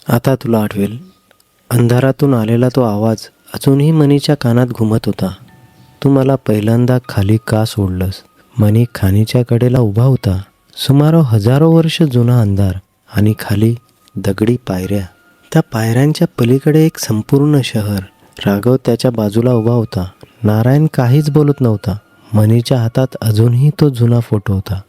आता तुला आठवेल, अंधारातून आलेला तो आवाज अजूनही मनीच्या कानात घुमत होता. तू मला पहिल्यांदा खाली का सोडलंस? मनी खाणीच्या कडेला उभा होता. सुमारे हजारो वर्ष जुना अंधार आणि खाली दगडी पायऱ्या. त्या पायऱ्यांच्या पलीकडे एक संपूर्ण शहर. राघव त्याच्या बाजूला उभा होता. नारायण काहीच बोलत नव्हता. मनीच्या हातात अजूनही तो जुना फोटो होता.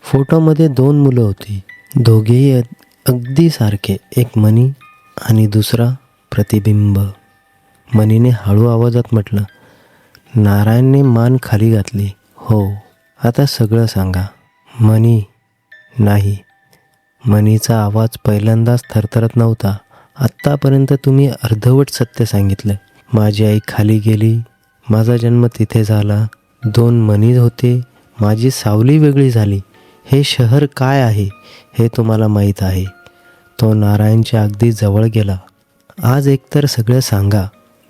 फोटोमध्ये 2 मुलं होती, दोघेही अगदी सारखे. एक मनी आणि दुसरा प्रतिबिंब. मनीने हळू आवाजात म्हटलं. नारायणने मान खाली घातली. हो, आता सगळं सांगा. मनी. नाही. मनीचा आवाज पहिल्यांदाच थरथरत नव्हता. आत्तापर्यंत तुम्ही अर्धवट सत्य सांगितलं. माझी आई खाली गेली, माझा जन्म तिथे झाला, 2 मनी होते, माझी सावली वेगळी झाली. हे शहर काय आहे हे तुम्हाला माहीत आहे. तो नारायणच्या अगदी जवळ गेला. आज एकतर सगळं सांगा.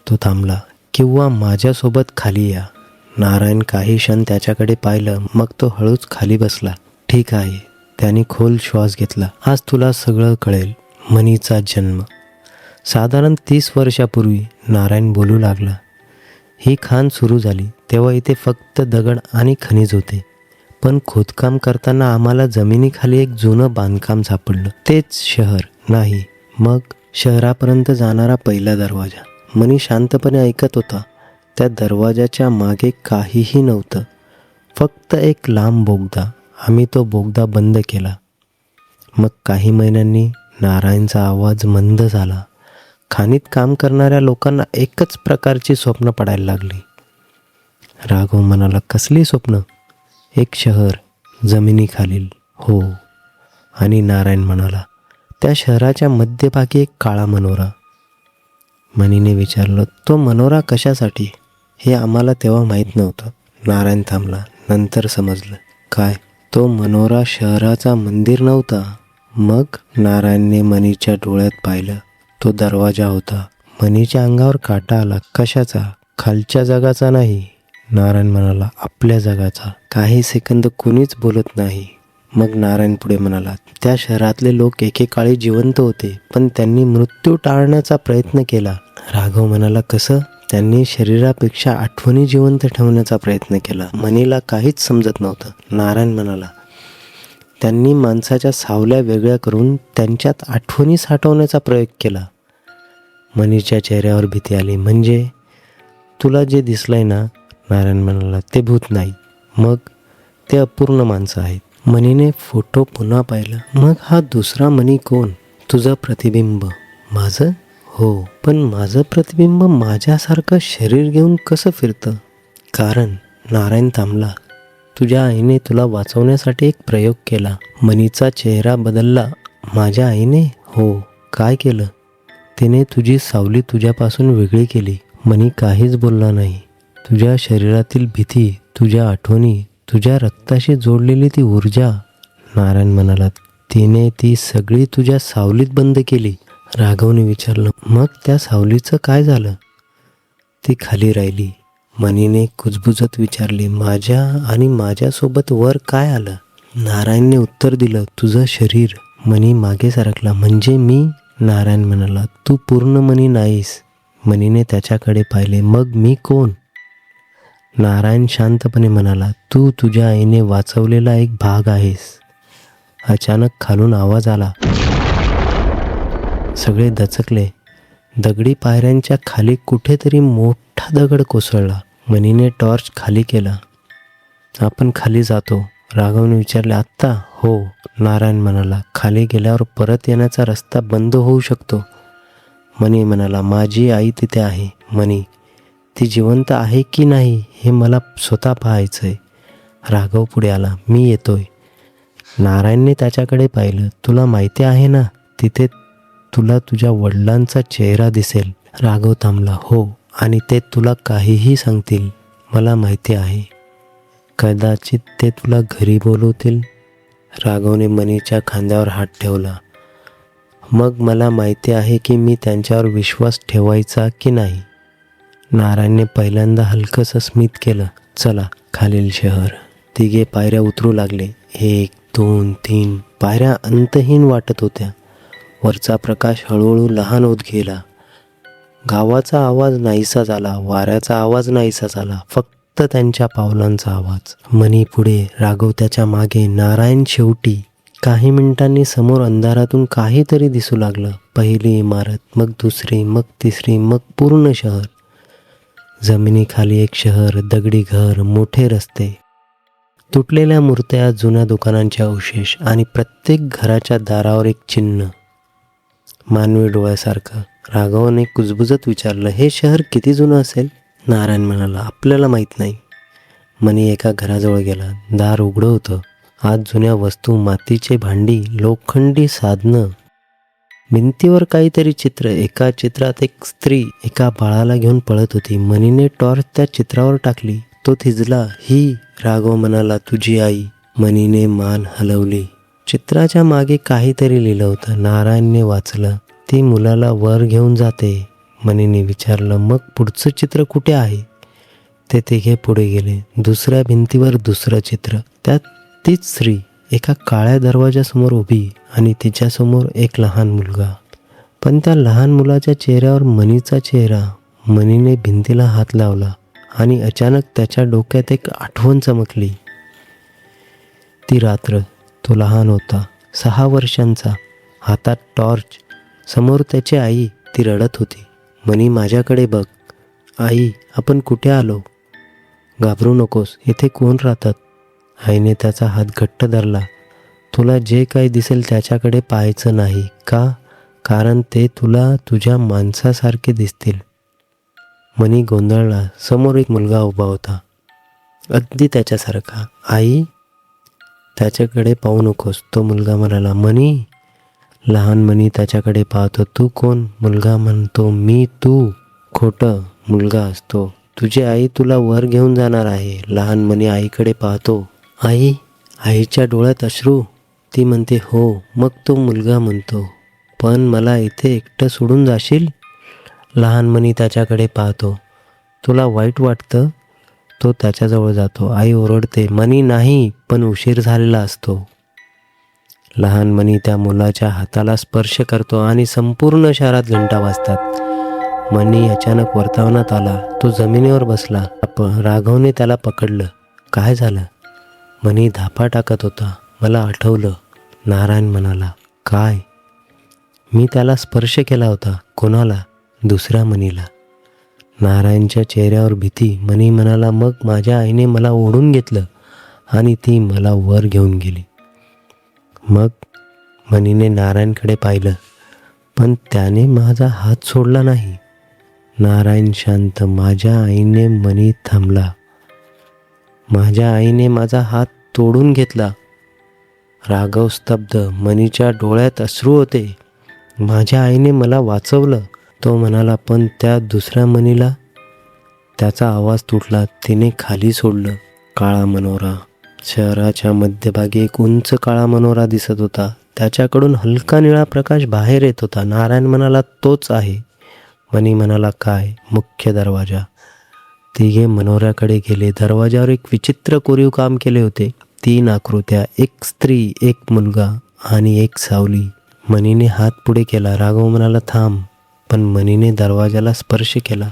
तो थांबला. किंवा माझ्यासोबत खाली या. नारायण काही क्षण त्याच्याकडे पाहिलं, मग तो हळूच खाली बसला. ठीक आहे. त्याने खोल श्वास घेतला. आज तुला सगळं कळेल. मनीचा जन्म. साधारण 30 वर्षापूर्वी नारायण बोलू लागला. ही खाण सुरू झाली तेव्हा इथे फक्त दगड आणि खनिज होते. पण खोदकाम करताना आम्हाला जमिनीखाली एक जुनं बांधकाम सापडलं. तेच शहर. नाही. मग शहरापर्यंत जाणारा पहिला दरवाजा. मनी शांतपणे ऐकत होता. त्या दरवाजाच्या मागे काहीही नव्हतं, फक्त एक लांब बोगदा. आम्ही तो बोगदा बंद केला. मग काही महिन्यांनी नारायणचा आवाज मंद झाला. खाणीत काम करणाऱ्या लोकांना एकच प्रकारची स्वप्न पडायला लागली. राघव म्हणाला, कसली स्वप्न? एक शहर जमिनीखालील. हो. आणि नारायण म्हणाला, त्या शहराच्या मध्यभागी एक काळा मनोरा. मनीने विचारलं, तो मनोरा कशासाठी? हे आम्हाला तेव्हा माहीत नव्हतं. नारायण थांबला. नंतर समजलं. काय? तो मनोरा शहराचा मंदिर नव्हता. मग नारायणने मनीच्या डोळ्यात पाहिलं. तो दरवाजा होता. मनीच्या अंगावर काटा आला. कशाचा? खालच्या जगाचा नाही. नारायण म्हणाला, आपल्या जगाचा. काही सेकंद कुणीच बोलत नाही. मग नारायण पुढे म्हणाला, त्या शहरातले लोक एकेकाळी जिवंत होते, पण त्यांनी मृत्यू टाळण्याचा प्रयत्न केला. राघव म्हणाला, कसं? त्यांनी शरीरापेक्षा आठवणी जिवंत ठेवण्याचा प्रयत्न केला. मनीला काहीच समजत नव्हतं. नारायण म्हणाला, त्यांनी माणसाच्या सावल्या वेगळ्या करून त्यांच्यात आठवणी साठवण्याचा प्रयोग केला. मनीच्या चेहऱ्यावर भीती आली. म्हणजे तुला जे दिसलंय ना, नारायण म्हणाला, ते भूत नाही. मग ते अपूर्ण माणसं आहेत. मनीने फोटो पुन्हा पाहिला. मग हा दुसरा मनी कोण? तुझं प्रतिबिंब. माझं? हो. पण माझं प्रतिबिंब माझ्यासारखं शरीर घेऊन कसं फिरतं? कारण. नारायण थांबला. तुझ्या आईने तुला वाचवण्यासाठी एक प्रयोग केला. मनीचा चेहरा बदलला. माझ्या आईने? हो. काय केलं? तिने तुझी सावली तुझ्यापासून वेगळी केली. मनी काहीच बोलला नाही. तुझ्या शरीरातील भीती, तुझ्या आठवणी, तुझ्या रक्ताशी जोडलेली ती ऊर्जा. नारायण म्हणाला, तिने ती सगळी तुझ्या सावलीत बंद केली. राघवने विचारलं, मग त्या सावलीचं काय झालं? ती खाली राहिली. मनीने कुजबुजत विचारले, माझ्या आणि माझ्यासोबत वर काय आलं? नारायणने उत्तर दिलं, तुझं शरीर. मनी मागे सरकला. म्हणजे मी? नारायण म्हणाला, तू पूर्ण मनी नाहीस. मनीने त्याच्याकडे पाहिले. मग मी कोण? नारायण शांतपणे म्हणाला, तू तुझ्या आईने वाचवलेला एक भाग आहेस. अचानक खालून आवाज आला. सगळे दचकले. दगडी पायऱ्यांच्या खाली कुठेतरी मोठा दगड कोसळला. मनीने टॉर्च खाली केला. आपण खाली जातो? राघवने विचारले. आत्ता? हो. नारायण म्हणाला, खाली गेल्यावर परत येण्याचा रस्ता बंद होऊ शकतो. मनी म्हणाला, माझी आई तिथे आहे. मनी, ती जिवंत आहे की नाही हे मला स्वतः पाहायचंय. राघव पुढे आला. मी येतोय. नारायणने त्याच्याकडे पाहिलं. तुला माहिती आहे ना, तिथे तुला तुझ्या वडिलांचा चेहरा दिसेल. राघव थांबला. हो. आणि ते तुला काहीही सांगतील. मला माहिती आहे. कदाचित ते तुला घरी बोलवतील. राघवने मनीच्या खांद्यावर हात ठेवला. मग मला माहिती आहे की मी त्यांच्यावर विश्वास ठेवायचा की नाही. नारायणने पहिल्यांदा हलकंसं स्मित केलं. चला, खालील शहर. तिघे पायऱ्या उतरू लागले. 1, 2, 3 पायऱ्या अंतहीन वाटत होत्या. वरचा प्रकाश हळूहळू लहान होत गेला. गावाचा आवाज नाहीसा झाला, वाऱ्याचा आवाज नाहीसा झाला, फक्त त्यांच्या पावलांचा आवाज. मनी पुढे, राघव त्याच्या मागे, नारायण शेवटी. काही मिनिटांनी समोर अंधारातून काहीतरी दिसू लागलं. पहिली इमारत, मग दुसरी, मग तिसरी, मग पूर्ण शहर. जमिनीखाली एक शहर, दगडी घर, मोठे रस्ते, तुटलेल्या मूर्त्या, जुन्या दुकानांचे अवशेष आणि प्रत्येक घराच्या दारावर एक चिन्ह, मानवी डोळ्यासारखं. राघवने कुजबुजत विचारलं, हे शहर किती जुनं असेल? नारायण म्हणाला, आपल्याला माहीत नाही. मनी एका घराजवळ गेला. दार उघडं होतं. आत जुन्या वस्तू, मातीचे भांडी, लोखंडी साधनं, भिंतीवर काहीतरी चित्र. एका चित्रात एक स्त्री एका बाळाला घेऊन पळत होती. मनीने टॉर्च त्या चित्रावर टाकली. तो थिजला. ही, राघव म्हणाला, तुझी आई. मनीने मान हलवली. चित्राच्या मागे काहीतरी लिहिलं होतं. नारायणने वाचलं, ती मुलाला वर घेऊन जाते. मनीने विचारलं, मग पुढचं चित्र कुठे आहे? ते तिघे पुढे गेले. दुसऱ्या भिंतीवर दुसरं चित्र. त्यात तीच स्त्री एका काळ्या दरवाजासमोर उभी आणि तिच्यासमोर एक लहान मुलगा. पण त्या लहान मुलाच्या चेहऱ्यावर मनीचा चेहरा. मनीने भिंतीला हात लावला आणि अचानक त्याच्या डोक्यात एक आठवण चमकली. ती रात्र. तो लहान होता, 6 वर्षांचा, हातात टॉर्च, समोर त्याची आई. ती रडत होती. मनी, माझ्याकडे बघ. आई, आपण कुठे आलो? घाबरू नकोस, इथे कोण राहतात? आईने त्याचा हात घट्ट धरला. तुला जे काही दिसेल त्याच्याकडे पाहायचं नाही. का? कारण ते तुला तुझ्या माणसासारखे दिसतील. मनी गोंधळला. समोर एक मुलगा उभा होता, अगदी त्याच्यासारखा. आई, त्याच्याकडे पाहू नकोस, तो मुलगा म्हणाला. मनी. लहान मनी त्याच्याकडे पाहतो. तू कोण? मुलगा म्हणतो. मी तू. खोटं. मुलगा असतो. तुझी आई तुला वर घेऊन जाणार आहे. लहान मनी आईकडे पाहतो. आई. आईच्या डोळ्यात अश्रू. ती म्हणते, हो. मग तो मुलगा म्हणतो, पण मला इथे एकटं सोडून जाशील? लहान मनी त्याच्याकडे पाहतो. तुला वाईट वाटतं? तो त्याच्याजवळ जातो. आई ओरडते, मनी नाही, पण उशीर झालेला असतो. लहान मनी त्या मुलाच्या हाताला स्पर्श करतो आणि संपूर्ण शहरात घंटा वाजतात. मनी अचानक वर्तवण्यात आला. तो जमिनीवर बसला. राघवने त्याला पकडलं. काय झालं? मनी धापा टाकत होता. मला आठवलं. नारायण म्हणाला. काय? मी त्याला स्पर्श केला होता. कोणाला? दुसऱ्या मनीला. नारायणच्या चेहऱ्यावर भीती. मनी म्हणाला, मग माझ्या आईने मला ओढून घेतलं आणि ती मला वर घेऊन गेली. मग? मनीने नारायणकडे पाहिलं, पण त्याने माझा हात सोडला नाही. नारायण शांत. माझ्या आईने. मनी थांबला. माझ्या आईने माझा हात तोडून घेतला. राघव स्तब्ध. मनीच्या डोळ्यात अश्रू होते. माझ्या आईने मला वाचवलं. तो म्हणाला, पण त्या दुसऱ्या मनीला? त्याचा आवाज तुटला. तिने खाली सोडलं. काळा मनोरा. शहराच्या मध्यभागी एक उंच काळा मनोरा दिसत होता. त्याच्याकडून हलका निळा प्रकाश बाहेर येत होता. नारायण म्हणाला, तोच आहे. मनी म्हणाला, काय? मुख्य दरवाजा. तिघे मनोऱ्याकडे गेले. दरवाजावर एक विचित्र कोरीव काम केले होते. 3 आकृत्या, एक स्त्री, एक मुलगा आणि एक सावली. मनीने हात पुढे केला. राघव म्हणाला, थांब. पण मनीने दरवाजाला स्पर्श केला.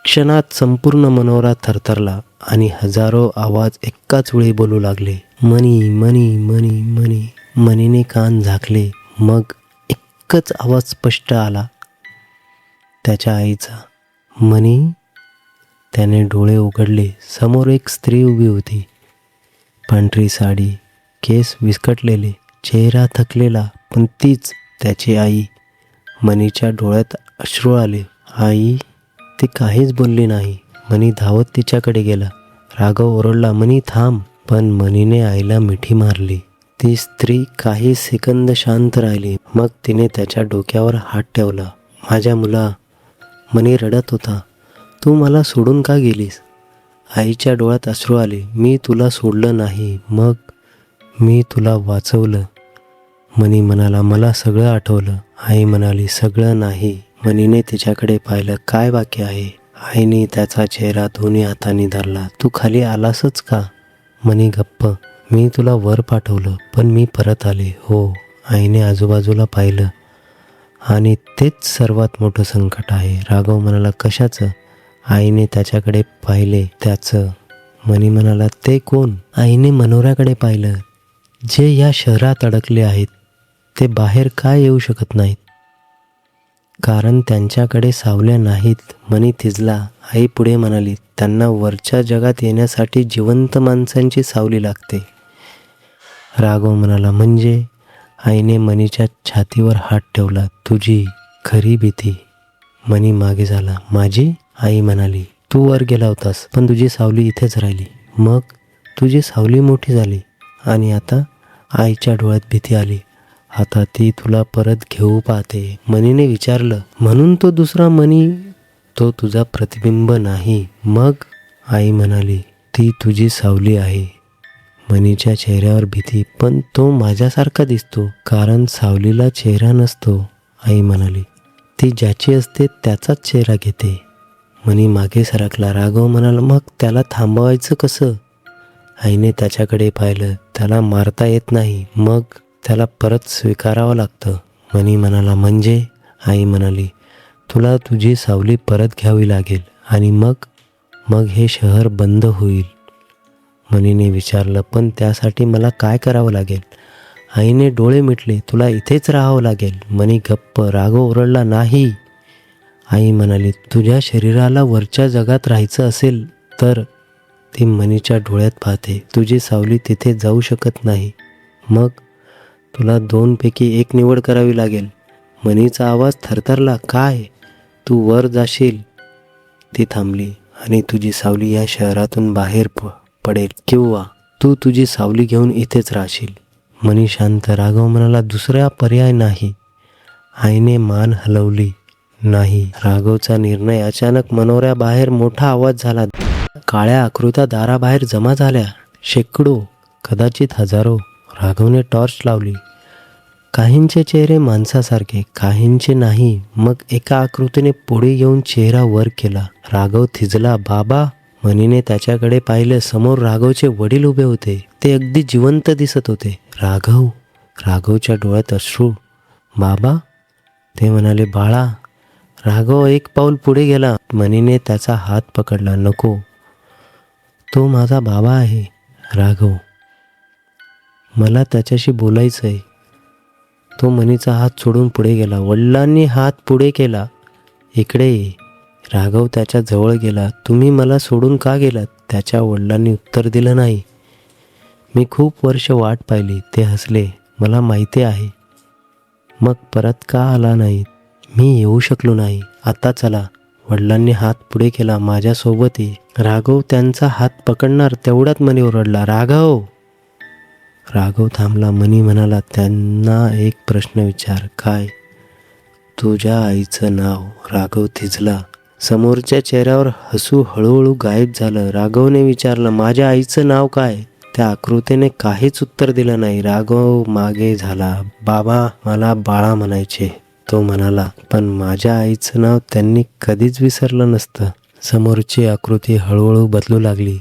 क्षणात संपूर्ण मनोरा थरथरला आणि हजारो आवाज एकाच वेळी बोलू लागले. मनी, मनी, मनी, मनी. मनीने कान झाकले. मग एकच आवाज स्पष्ट आला, त्याच्या आईचा. मनी. त्याने डोळे उघडले. समोर एक स्त्री उभी होती. पांढरी साडी, केस विस्कटलेले, चेहरा थकलेला, पण तीच त्याची आई. मनीच्या डोळ्यात अश्रू आले. आई. ती काहीच बोलली नाही. मनी धावत तिच्याकडे गेला. राघव ओरडला, मनी थांब. पण मनीने आईला मिठी मारली. ती स्त्री काही सेकंद शांत राहिली. मग तिने त्याच्या डोक्यावर हात ठेवला. माझ्या मुला. मनी रडत होता. तू मला सोडून का गेलीस? आईच्या डोळ्यात अश्रू आले. मी तुला सोडलं नाही. मग मी तुला वाचवलं. मनी म्हणाला, मला सगळं आठवलं. आई म्हणाली, सगळं नाही. मनीने तिच्याकडे पाहिलं. काय बाकी आहे? आईने त्याचा चेहरा दोन्ही हातांनी धरला. तू खाली आलासच का? मनी गप्प. मी तुला वर पाठवलं, पण मी परत आले. हो. आईने आजूबाजूला पाहिलं. आणि तेच सर्वात मोठं संकट आहे. राघव म्हणाला, कशाचं? आईने त्याच्याकडे पाहिले. त्याचं. मनी म्हणाला, ते कोण? आईने मनोऱ्याकडे पाहिलं. जे या शहरात अडकले आहेत ते बाहेर काय येऊ शकत नाहीत, कारण त्यांच्याकडे सावल्या नाहीत. मनी थिजला. आई पुढे म्हणाली, त्यांना वरच्या जगात येण्यासाठी जिवंत माणसांची सावली लागते. राघव म्हणाला, म्हणजे? आईने मनीच्या छातीवर हात ठेवला. तुझी खरी भीती. मनी मागे झाला. माझी? आई म्हणाली, तू वर गेला होतास पण तुझी सावली इथेच राहिली. मग तुझी सावली मोठी झाली आणि आता? आईच्या डोळ्यात भीती आली. आता ती तुला परत घेऊ पाहते. मनीने विचारलं, म्हणून तो दुसरा मनी? तो तुझा प्रतिबिंब नाही. मग? आई म्हणाली, ती तुझी सावली आहे. मनीच्या चेहऱ्यावर भीती. पण तो माझ्यासारखा दिसतो. कारण सावलीला चेहरा नसतो. आई म्हणाली, ती ज्याची असते त्याचाच चेहरा घेते. मनी मागे सरकला. राघव म्हणाला, मग त्याला थांबवायचं कसं? आईने त्याच्याकडे पाहिलं. त्याला मारता येत नाही. मग त्याला परत स्वीकारावं लागतं. मनी म्हणाला, म्हणजे? आई म्हणाली, तुला तुझी सावली परत घ्यावी लागेल आणि मग हे शहर बंद होईल. मनीने विचारलं, पण त्यासाठी मला काय करावं लागेल? आईने डोळे मिटले. तुला इथेच राहावं लागेल. मनी गप्प. राघव ओरडला, नाही. आई म्हणाली, तुझ्या शरीराला वरच्या जगात राहायचं असेल तर? ती मनीच्या डोळ्यात पाहते. तुझी सावली तिथे जाऊ शकत नाही. मग तुला दोनपैकी एक निवड करावी लागेल. मनीचा आवाज थरथरला. काय? तू वर जाशील, ती थांबली, आणि तुझी सावली या शहरातून बाहेर पडेल, किंवा तू तुझी सावली घेऊन इथेच राहशील. मनी शांत. राघव म्हणाला, दुसरा पर्याय नाही. आईने मान हलवली. नाही. राघवचा निर्णय अचानक मनोऱ्याबाहेर मोठा आवाज झाला. काळ्या आकृत्या दाराबाहेर जमा झाल्या. शेकडो, कदाचित हजारो. राघवने टॉर्च लावली. काहींचे चेहरे माणसासारखे, काहींचे नाही. मग एका आकृतीने पुढे येऊन चेहरा वर केला. राघव थिजला. बाबा. मनीने त्याच्याकडे पाहिलं. समोर राघवचे वडील उभे होते. ते अगदी जिवंत दिसत होते. राघवच्या डोळ्यात अश्रू. बाबा. ते म्हणाले, बाळा. राघव एक पाऊल पुढे गेला. मनीने त्याचा हात पकडला. नको, तो माझा बाबा आहे. राघव, मला त्याच्याशी बोलायचं आहे. तो मनीचा हात सोडून पुढे गेला. वडिलांनी हात पुढे केला. इकडे ये. राघव त्याच्या जवळ गेला. तुम्ही मला सोडून का गेलात? त्याच्या वडिलांनी उत्तर दिलं नाही. मी खूप वर्ष वाट पाहिली. ते हसले. मला माहिती आहे. मग परत का आला नाही? मी येऊ शकलो नाही. आता चला. वडिलांनी हात पुढे केला. माझ्यासोबत ये. राघव त्यांचा हात पकडणार तेवढ्यात मनी ओरडला, राघव. राघव थांबला. मनी म्हणाला, त्यांना एक प्रश्न विचार. काय? तुझ्या आईचं नाव. राघव थिजला. समोरच्या चेहऱ्यावर हसू हळूहळू गायब झालं. राघवने विचारलं, माझ्या आईचं नाव काय? त्या आकृतीने काहीच उत्तर दिलं नाही. राघव मागे झाला. बाबा, मला बाळा म्हणायचे. तो म्हणाला, पण माझ्या आईचं नाव त्यांनी कधीच विसरलं नसतं. समोरची आकृती हळूहळू बदलू लागली.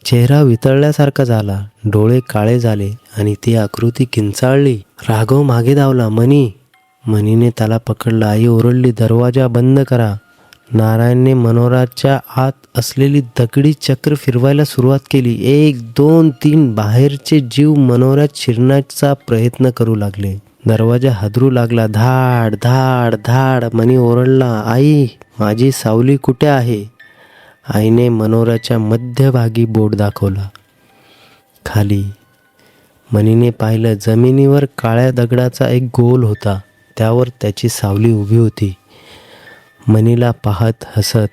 चेहरा वितळल्यासारखा झाला. डोळे काळे झाले आणि ती आकृती किंचाळली. राघव मागे धावला. मनीने त्याला पकडलं. आई ओरडली, दरवाजा बंद करा. नारायणने मनोराच्या आत असलेली दगडी चक्र फिरवायला सुरुवात केली. 1, 2, 3 बाहेरचे जीव मनोऱ्यात शिरण्याचा प्रयत्न करू लागले. दरवाजा हादरू लागला. धाड धाड धाड. मनी ओरडला, आई, माझी सावली कुठे आहे? आईने मनोऱ्याच्या मध्यभागी बोट दाखवला. खाली. मनीने पाहिलं. जमिनीवर काळ्या दगडाचा एक गोल होता. त्यावर त्याची सावली उभी होती. मनीला पाहत हसत.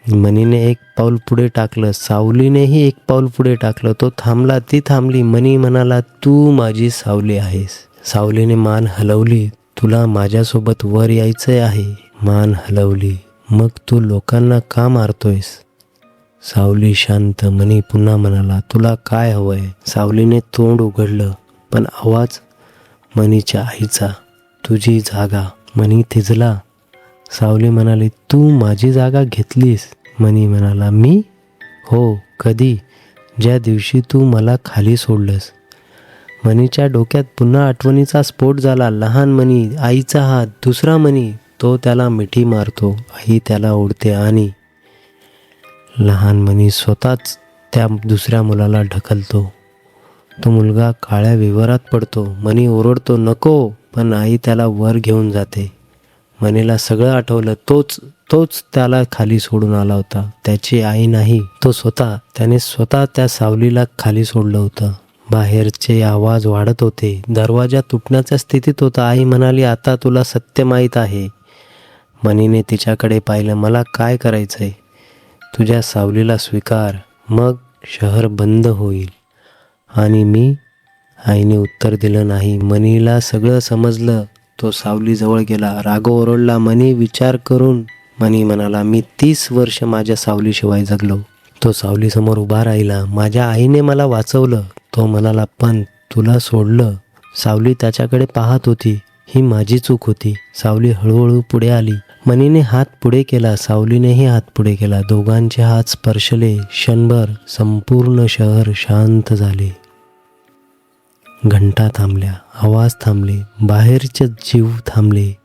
मनीने एक पाऊल पुढे टाकलं. सावलीनेही एक पाऊल पुढे टाकलं. तो थांबला. ती थांबली. मनी म्हणाला, तू माझी सावली आहेस. सावलीने मान हलवली. तुला माझ्यासोबत वर यायचंय आहे. मान हलवली. मग तू लोकांना का मारतोयस? सावली शांत. मनी पुन्हा म्हणाला, तुला काय हवंय? सावलीने तोंड उघडलं, पण आवाज मनीच्या आईचा. तुझी जागा. मनी थिजला. सावली म्हणाली, तू माझी जागा घेतलीस. मनी म्हणाला, मी? हो. कधी? ज्या दिवशी तू मला खाली सोडलंस. मनीच्या डोक्यात पुन्हा आठवणीचा स्फोट झाला. लहान मनी, आईचा हात, दुसरा मनी. तो त्याला मिठी मारतो, आई त्याला ओढते आणि लहान मनी स्वतःच त्या दुसऱ्या मुलाला ढकलतो. तो मुलगा काळ्या विवरात पडतो. मनी ओरडतो, नको, पण आई त्याला वर घेऊन जाते. मनीला सगळं आठवलं. तोच त्याला खाली सोडून आला होता. त्याची आई नाही, तो स्वतः. त्याने स्वतः त्या सावलीला खाली सोडलं होतं. बाहेरचे आवाज वाढत होते. दरवाजा तुटण्याच्या स्थितीत होता. आई म्हणाली, आता तुला सत्य माहीत आहे. मनीने तिच्याकडे पाहिलं. मला काय करायचंय? तुझ्या सावलीला स्वीकार, मग शहर बंद होईल. आणि मी? आईने उत्तर दिलं नाही. मनीला सगळं समजलं. तो सावलीजवळ गेला. राघव ओरडला, मनी, विचार करून. मनी म्हणाला, मी 30 वर्ष माझ्या सावलीशिवाय जगलो. तो सावलीसमोर उभा राहिला. माझ्या आईने मला वाचवलं. तो म्हणाला, पण तुला सोडलं. सावली त्याच्याकडे पाहत होती. ही माझी चूक होती. सावली हळूहळू पुढे आली. मनीने हात पुढे केला. सावलीनेही हात पुढे केला. दोघांचे हात स्पर्शले. क्षणभर संपूर्ण शहर शांत झाले. घंटा थांबल्या, आवाज थांबले, बाहेरचे जीव थांबले.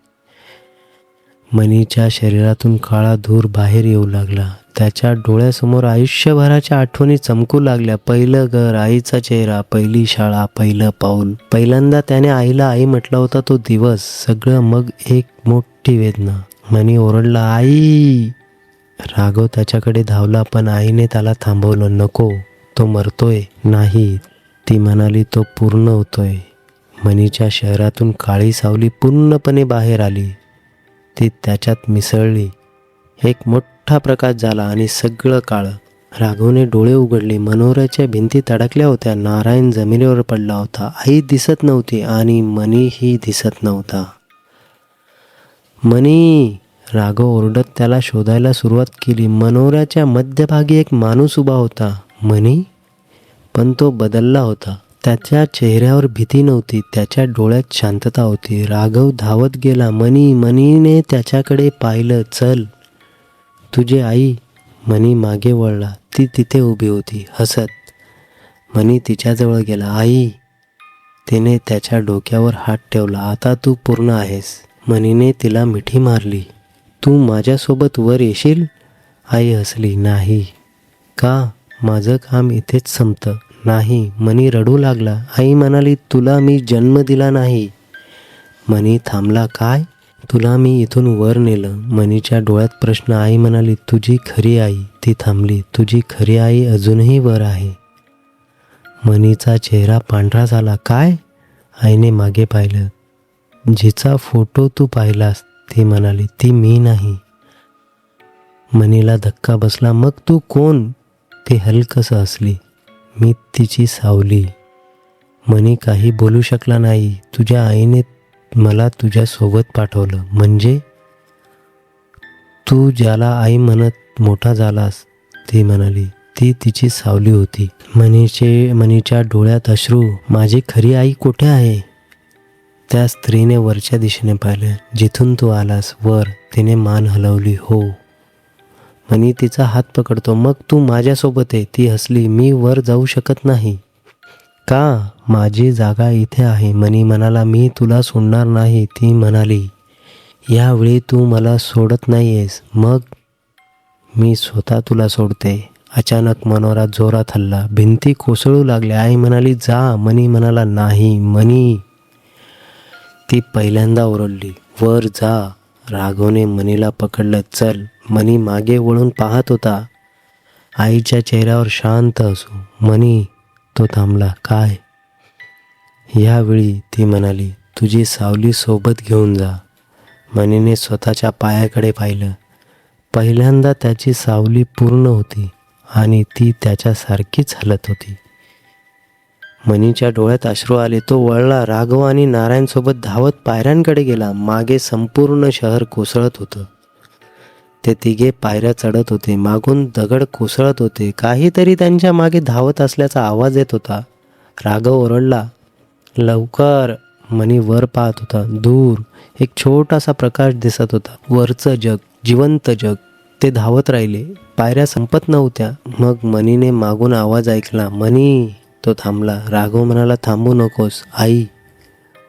मनीच्या शरीरातून काळा धूर बाहेर येऊ लागला. त्याच्या डोळ्यासमोर आयुष्यभराच्या आठवणी चमकू लागल्या. पहिलं घर, आईचा चेहरा, पहिली शाळा, पहिलं पाऊल. पहिल्यांदा त्याने आईला आई म्हटलं होता तो दिवस. सगळं मग एक मोठी वेदना. मनी ओरडला, आई. राघव त्याच्याकडे धावला, पण आईने त्याला थांबवलं. नको, तो मरतोय. नाही, ती म्हणाली, तो पूर्ण होतोय. मनीच्या शहरातून काळी सावली पूर्णपणे बाहेर आली. ती त्याच्यात मिसळली. एक मोठा प्रकाश झाला आणि सगळं काळं. राघवने डोळे उघडले. मनोऱ्याच्या भिंती तडकल्या होत्या. नारायण जमिनीवर पडला होता. आई दिसत नव्हती आणि मनीही दिसत नव्हता. मनी. राघव ओरडत त्याला शोधायला सुरुवात केली. मनोऱ्याच्या मध्यभागी एक माणूस उभा होता. मनी? पण तो बदलला होता. त्याच्या चेहऱ्यावर भीती नव्हती. त्याच्या डोळ्यात शांतता होती. राघव धावत गेला. मनीने त्याच्याकडे पाहिलं. चल, तुझी आई. मनी मागे वळला. ती तिथे उभी होती, हसत. मनी तिच्याजवळ गेला. आई. तिने त्याच्या डोक्यावर हात ठेवला. आता तू पूर्ण आहेस. मनीने तिला मिठी मारली. तू माझ्यासोबत वर येशील? आई हसली. नाही. का? माझं काम इथेच संपतं. नाही. मनी रडू लागला. आई म्हणाली, तुला मी जन्म दिला नाही. मनी थांबला. काय? तुला मी इथून वर नेलं. मनीच्या डोळ्यात प्रश्न. आई म्हणाली, तुझी खरी आई. ती थांबली. तुझी खरी आई अजूनही वर आहे. मनीचा चेहरा पांढरा झाला. काय? आईने मागे पाहिलं. जिचा फोटो तू पाहिलास, ती म्हणाली, ती मी नाही. मनीला धक्का बसला. मग तू कोण? ती हलकसं हसली. मी तिची सावली. मनी काही बोलू शकला नाही. तुझ्या आईने मला तुझ्यासोबत पाठवलं. म्हणजे? तू ज्याला आई म्हणत मोठा झालास, ती म्हणाली. ती तिची सावली होती. मनीच्या डोळ्यात अश्रू. माझी खरी आई कुठे आहे? त्या स्त्रीने वरच्या दिशेने पाहिलं. जिथून तू आलास, वर. तिने मान हलवली. हो. मनी तिचा हात पकडतो. मग तू माझ्यासोबत आहे. ती हसली. मी वर जाऊ शकत नाही. का? माझी जागा इथे आहे. मनी म्हणाला, मी तुला सोडणार नाही. ती म्हणाली, यावेळी तू मला सोडत नाहीयेस. मग? मी स्वतः तुला सोडते. अचानक मनोरा जोरात हल्ला. भिंती कोसळू लागल्या. आई म्हणाली, जा. मनी म्हणाला, नाही. मनी. ती पहिल्यांदा ओरडली. वर जा. राघवने मनीला पकडलं. चल. मनी मागे वळून पाहत होता. आईच्या चेहऱ्यावर शांत हसू. मनी. तो थांबला. काय? यावेळी ती म्हणाली, तुझी सावली सोबत घेऊन जा. मनीने स्वतःच्या पायाकडे पाहिलं. पहिल्यांदा त्याची सावली पूर्ण होती आणि ती त्याच्यासारखीच हलत होती. मनीच्या डोळ्यात अश्रू आले. तो वळला. राघव आणि नारायणसोबत धावत पायऱ्यांकडे गेला. मागे संपूर्ण शहर कोसळत होतं. ते तिघे पायऱ्या चढत होते. मागून दगड कोसळत होते. काहीतरी त्यांच्या मागे धावत असल्याचा आवाज येत होता. राघव ओरडला, लवकर. मनी वर पाहत होता. दूर एक छोटासा प्रकाश दिसत होता. वरचं जग, जिवंत जग. ते धावत राहिले. पायऱ्या संपत नव्हत्या. मग मनीने मागून आवाज ऐकला. मनी. तो थांबला. राघव म्हणाला, थांबू नकोस आई.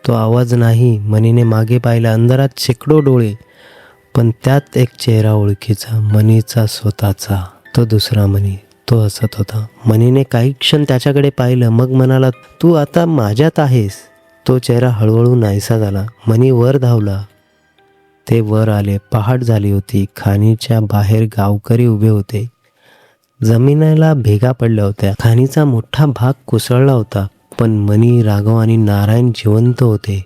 तो आवाज नाही. मनीने मागे पाहिलं. अंधारात शेकडो डोळे, पण त्यात एक चेहरा ओळखीचा, मनीचा स्वतःचा. तो दुसरा मनी. तो हसत होता. मनीने काही क्षण त्याच्याकडे पाहिलं, मग म्हणाला, तू आता माझ्यात आहेस. तो चेहरा हळूहळू नाहीसा झाला. मनी वर धावला. ते वर आले. पहाट झाली होती. खाणीच्या बाहेर गावकरी उभे होते. जमिनीला भेगा पडल्या होत्या. खाणीचा मोठा भाग कोसळला होता, पण मनी, राघव आणि नारायण जिवंत होते.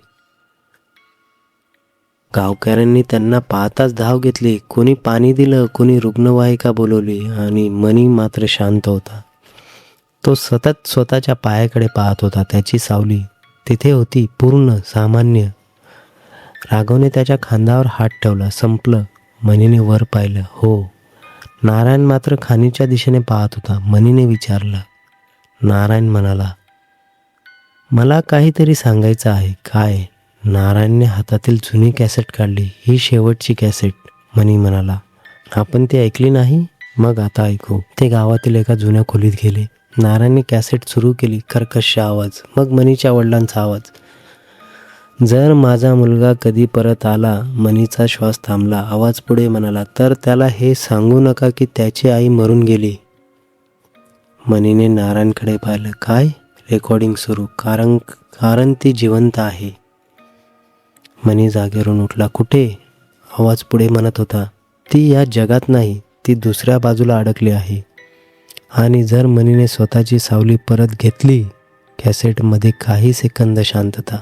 गावकऱ्यांनी त्यांना पाहताच धाव घेतली. कोणी पाणी दिलं, कोणी रुग्णवाहिका बोलवली, आणि मनी मात्र शांत होता. तो सतत स्वतःच्या पायाकडे पाहत होता. त्याची सावली तिथे होती, पूर्ण सामान्य. राघवने त्याच्या खांद्यावर हात ठेवला. संपलं. मनीने वर पाहिलं. हो. नारायण मात्र खाणीच्या दिशेने पाहत होता. मनीने विचारलं. नारायण म्हणाला, मला काहीतरी सांगायचं आहे. काय? नारायणने हातातील जुनी कॅसेट काढली. ही शेवटची कॅसेट. मनी म्हणाला, आपण ती ऐकली नाही? मग आता ऐकू. ते गावातील एका जुन्या खोलीत गेले. नारायणने कॅसेट सुरू केली. कर्कश आवाज. मग मनीच्या वडिलांचा आवाज. जर माझा मुलगा कधी परत आला. मनीचा श्वास थांबला. आवाज पुढे म्हणाला, तर त्याला हे सांगू नका की त्याची आई मरून गेली. मनीने नारायणकडे पाहिलं. काय? रेकॉर्डिंग सुरू. कारण ती जिवंत आहे. मनी जागेवरून उठला. कुठे? आवाज पुढे म्हणत होता, ती या जगात नाही. ती दुसऱ्या बाजूला अडकली आहे. आणि जर मनीने स्वतःची सावली परत घेतली, कॅसेटमध्ये काही सेकंद शांतता,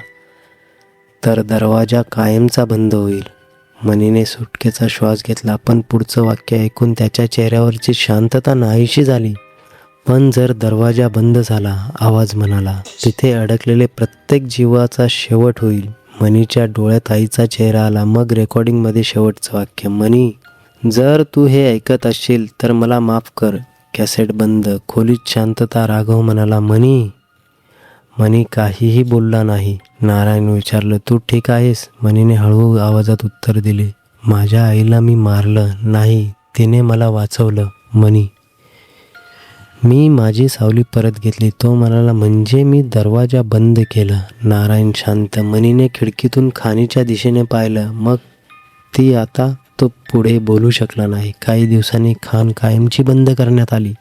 तर दरवाजा कायमचा बंद होईल. मनीने सुटकेचा श्वास घेतला, पण पुढचं वाक्य ऐकून त्याच्या चेहऱ्यावरची शांतता नाहीशी झाली. पण जर दरवाजा बंद झाला, आवाज म्हणाला, तिथे अडकलेले प्रत्येक जीवाचा शेवट होईल. मनीच्या डोळ्यात आईचा चेहरा आला. मग रेकॉर्डिंगमध्ये शेवटचं वाक्य, मनी, जर तू हे ऐकत असशील तर मला माफ कर. कॅसेट बंद. खोलीत शांतता. राघव म्हणाला, मनी. मनी काहीही बोलला नाही. नारायण विचारलं, तू ठीक आहेस? मनीने हळू आवाजात उत्तर दिले, माझ्या आईला मी मारलं नाही, तिने मला वाचवलं. मनी, मी माझी सावली परत घेतली. तो म्हणाला, म्हणजे मी दरवाजा बंद केला. नारायण शांत. मनीने खिडकीतून खाणीच्या दिशेने पाहिलं. मग ती आता. तो पुढे बोलू शकला नाही. काही दिवसांनी खाण कायमची बंद करण्यात आली.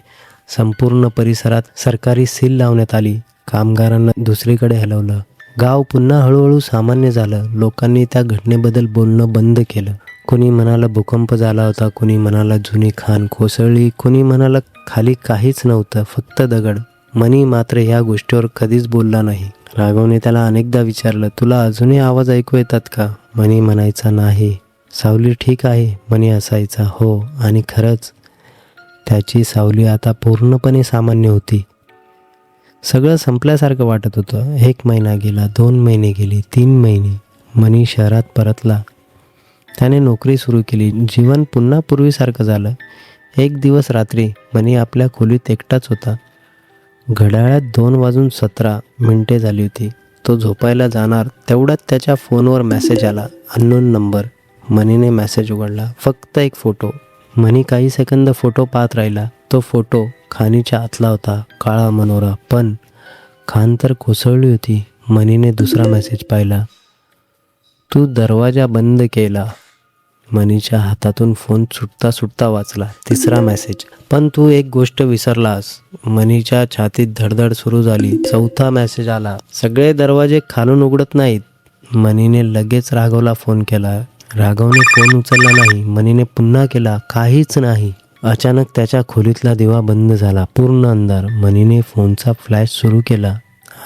संपूर्ण परिसरात सरकारी सील लावण्यात आली. कामगारांना दुसरीकडे हलवलं. गाव पुन्हा हळूहळू सामान्य झालं. लोकांनी त्या घटनेबद्दल बोलणं बंद केलं. कोणी म्हणाला भूकंप झाला होता, कोणी म्हणाला जुनी खाण कोसळली, कोणी म्हणाला खाली काहीच नव्हतं, फक्त दगड. मनी मात्र ह्या गोष्टीवर कधीच बोलला नाही. राघवने त्याला अनेकदा विचारलं, तुला अजूनही आवाज ऐकू येतात का? मनी म्हणायचा, नाही. सावली ठीक आहे? मनी असायचा, हो. आणि खरंच त्याची सावली आता पूर्णपणे सामान्य होती. सगळं संपल्यासारखं वाटत होतं. 1 महिना गेला, 2 महिने गेले, 3 महिने. मनी शहरात परतला. त्याने नोकरी सुरू केली. जीवन पुन्हा पूर्वीसारखं झालं. एक दिवस रात्री मनी आपल्या खोलीत एकटाच होता. घड्याळात 2:17 झाली होती. तो झोपायला जाणार तेवढ्यात त्याच्या फोनवर मेसेज आला. Unknown number. मनीने मेसेज उघडला. फक्त एक फोटो. मनी काही सेकंद फोटो पाहत राहिला. तो फोटो खाणीच्या आतला होता. काळा मनोरा. पण खाण तर कोसळली होती. मनीने दुसरा मेसेज पाहिला. तू दरवाजा बंद केला. मनीच्या हातातून फोन सुटता सुटता वाचला. तिसरा मेसेज, पण तू एक गोष्ट विसरलास. मनीच्या छातीत धडधड सुरू झाली. चौथा मेसेज आला. सगळे दरवाजे खालून उघडत नाहीत. मनीने लगेच राघवला फोन केला. राघवने फोन उचलला नाही. मनीने पुन्हा केला. काहीच नाही. अचानक त्याच्या खोलीतला दिवा बंद झाला. पूर्ण अंधार. मनीने फोनचा फ्लॅश सुरू केला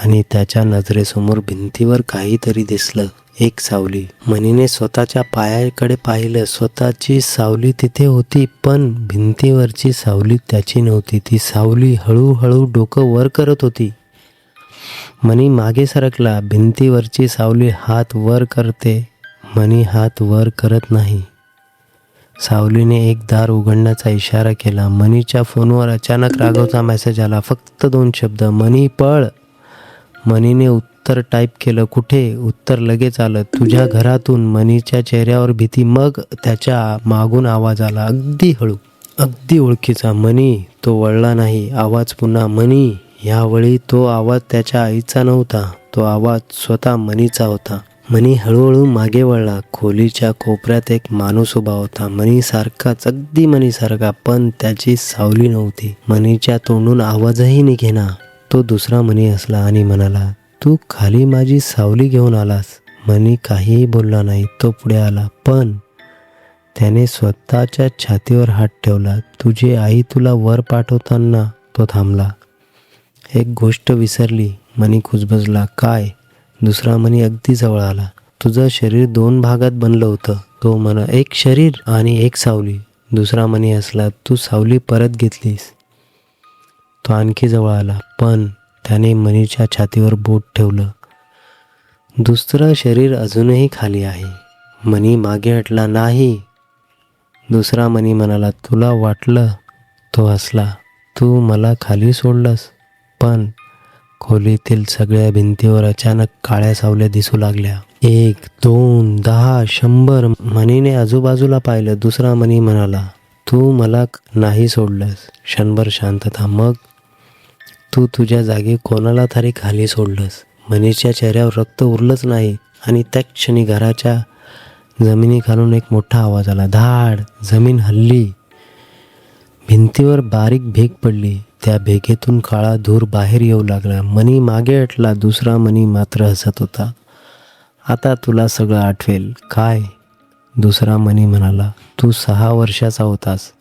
आणि त्याच्या नजरेसमोर भिंतीवर काहीतरी दिसलं. एक सावली. मनीने स्वतःच्या पायाकडे पाहिलं. स्वतःची सावली तिथे होती, पण भिंतीवरची सावली त्याची नव्हती. ती सावली हळूहळू डोकं वर करत होती. मनी मागे सरकला. भिंतीवरची सावली हात वर करते. मनी हात वर करत नाही. सावलीने एक दार उघडण्याचा इशारा केला. मनीच्या फोनवर अचानक राघवचा मेसेज आला. फक्त 2 शब्द, मनी पळ. मनीने उत्तर टाईप केलं. कुठे? उत्तर लगेच आलं, तुझ्या घरातून. मनीच्या चेहऱ्यावर भीती. मग त्याच्या मागून आवाज आला, अगदी हळू, अगदी ओळखीचा. मनी. तो वळला नाही. आवाज पुन्हा, मनी. यावेळी तो आवाज त्याच्या आईचा नव्हता, तो आवाज स्वतः मनीचा होता. मनी हळूहळू मागे वळला. खोलीच्या कोपऱ्यात एक माणूस उभा होता. मनीसारखाच, अगदी मनीसारखा, पण त्याची सावली नव्हती. मनीच्या तोंडून आवाजही निघेना. तो दुसरा मनी असला आणि म्हणाला, तू खाली माझी सावली घेऊन आलास. मनी काहीही बोलला नाही. तो पुढे आला, पण त्याने स्वतःच्या छातीवर हात ठेवला. तुझी आई तुला वर पाठवताना तो थांबला. एक गोष्ट विसरली. मनी कुजबजला. काय? दुसरा मनी अगदी जवळ आला. तुझं शरीर 2 भागात बनलं होतं. तो म्हणा, एक शरीर आणि एक सावली. दुसरा मनी हसला. तू सावली परत घेतलीस. तो आणखी जवळ आला, पण त्याने मनीच्या छातीवर बोट ठेवलं. दुसरं शरीर अजूनही खाली आहे. मनी मागे हटला. नाही. दुसरा मनी म्हणाला, तुला वाटलं? तो हसला. तू मला खाली सोडलंस, पण खोलीतील सगळ्या भिंतीवर अचानक काळ्या सावल्या दिसू लागल्या. 1, 2, 10, 100. मनीने आजूबाजूला पाहिलं. दुसरा मनी म्हणाला, तू मला नाही सोडलंस. क्षणभर शांतता. मग तू तुझ्या जागी कोणाला तरी खाली सोडलंस. मनीच्या चेहऱ्यावर रक्त उरलंच नाही आणि त्या क्षणी घराच्या जमिनीखालून एक मोठा आवाज आला. धाड. जमीन हलली. भिंतीवर बारीक भेग पडली. त्या भेगेतून काळा धूर बाहेर येऊ लागला. मनी मागे हटला. दुसरा मनी मात्र हसत होता. आता तुला सगळं आठवेल. काय? दुसरा मनी म्हणाला, तू 6 वर्षाचा होतास.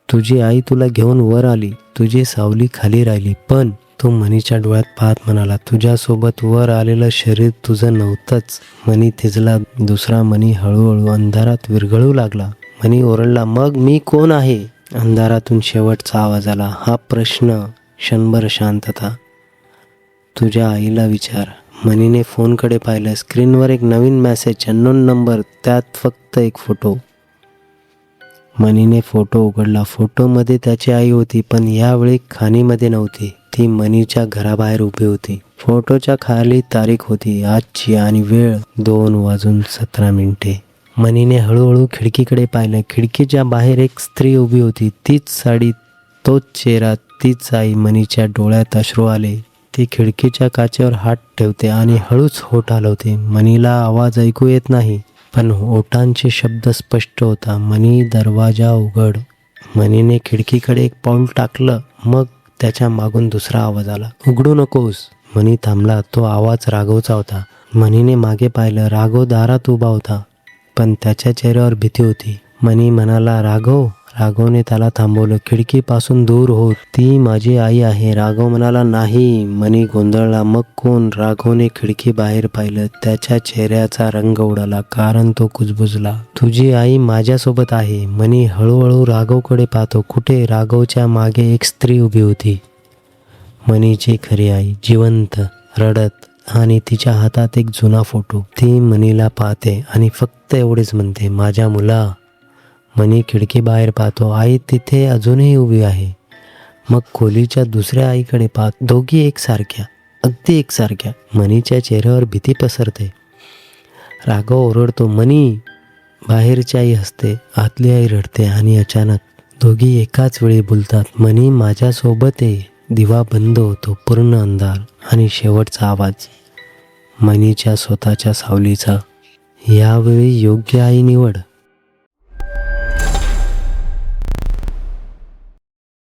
तुझी आई तुला घेऊन वर आली. तुझी सावली खाली राहिली. पण तो मनीच्या डोळ्यात पाहत म्हणाला, तुझ्यासोबत वर आलेलं शरीर तुझं नव्हतंच. मनी थिजला. दुसरा मनी हळूहळू अंधारात विरघळू लागला. मनी ओरडला, मग मी कोण आहे? अंधारातून शेवटचा आवाज आला. हा प्रश्न. क्षणभर शांतता. तुझ्या आईला विचार. मनीने फोनकडे पाहिलं. स्क्रीनवर एक नवीन मेसेज. Unknown number. त्यात फक्त एक फोटो. मनीने फोटो उघडला. फोटोमध्ये त्याची आई होती, पण यावेळी खाणीमध्ये नव्हती. ती मनीच्या घराबाहेर उभी होती. फोटोच्या खाली तारीख होती, आजची, आणि वेळ 2:17. मनीने हळूहळू खिडकीकडे पाहिलं. खिडकीच्या बाहेर एक स्त्री उभी होती. तीच साडी, तोच चेहरा, तीच आई. मनीच्या डोळ्यात अश्रू आले. ती खिडकीच्या काचेवर हात ठेवते आणि हळूच होठ हलवते. मनीला आवाज ऐकू येत नाही, पण ओठांचे शब्द स्पष्ट होता. मनी, दरवाजा उघड. मनीने खिडकीकडे एक पाऊल टाकलं. मग त्याच्या मागून दुसरा आवाज आला. उघडू नकोस. मनी थांबला. तो आवाज राघवचा होता. मनीने मागे पाहिलं. राघव दारात उभा होता, पण त्याच्या चेहऱ्यावर भीती होती. मनी म्हणाला, राघव. राघवने त्याला थांबवलं. खिडकीपासून दूर हो. ती माझी आई आहे. राघव म्हणाला, नाही. मनी गोंधळला. मग कोण? राघवने खिडकी बाहेर पाहिलं. त्याच्या चेहऱ्याचा रंग उडाला, कारण तो कुजबुजला. तुझी आई माझ्यासोबत आहे. मनी हळूहळू राघवकडे पाहतो. कुठे? राघवच्या मागे एक स्त्री उभी होती. मनीची खरी आई, जिवंत, रडत, आणि तिच्या हातात एक जुना फोटो. ती मनीला पाहते आणि फक्त एवढेच म्हणते, माझ्या मुला. मनी खिडकी बाहेर पाहतो. आई तिथे अजूनही उभी आहे. मग खोलीच्या दुसऱ्या आईकडे पाहत. दोघी एकसारख्या, अगदी एकसारख्या. मनीच्या चेहऱ्यावर भीती पसरते. राघव ओरडतो, मनी. बाहेरची आई हसते, आतली आई रडते, आणि अचानक दोघी एकाच वेळी बोलतात, मनी माझ्यासोबत आहे. दिवा बंद होतो. पूर्ण अंधार, आणि शेवटचा आवाज मनीच्या स्वतःच्या सावलीचा. यावेळी योग्य आई निवड.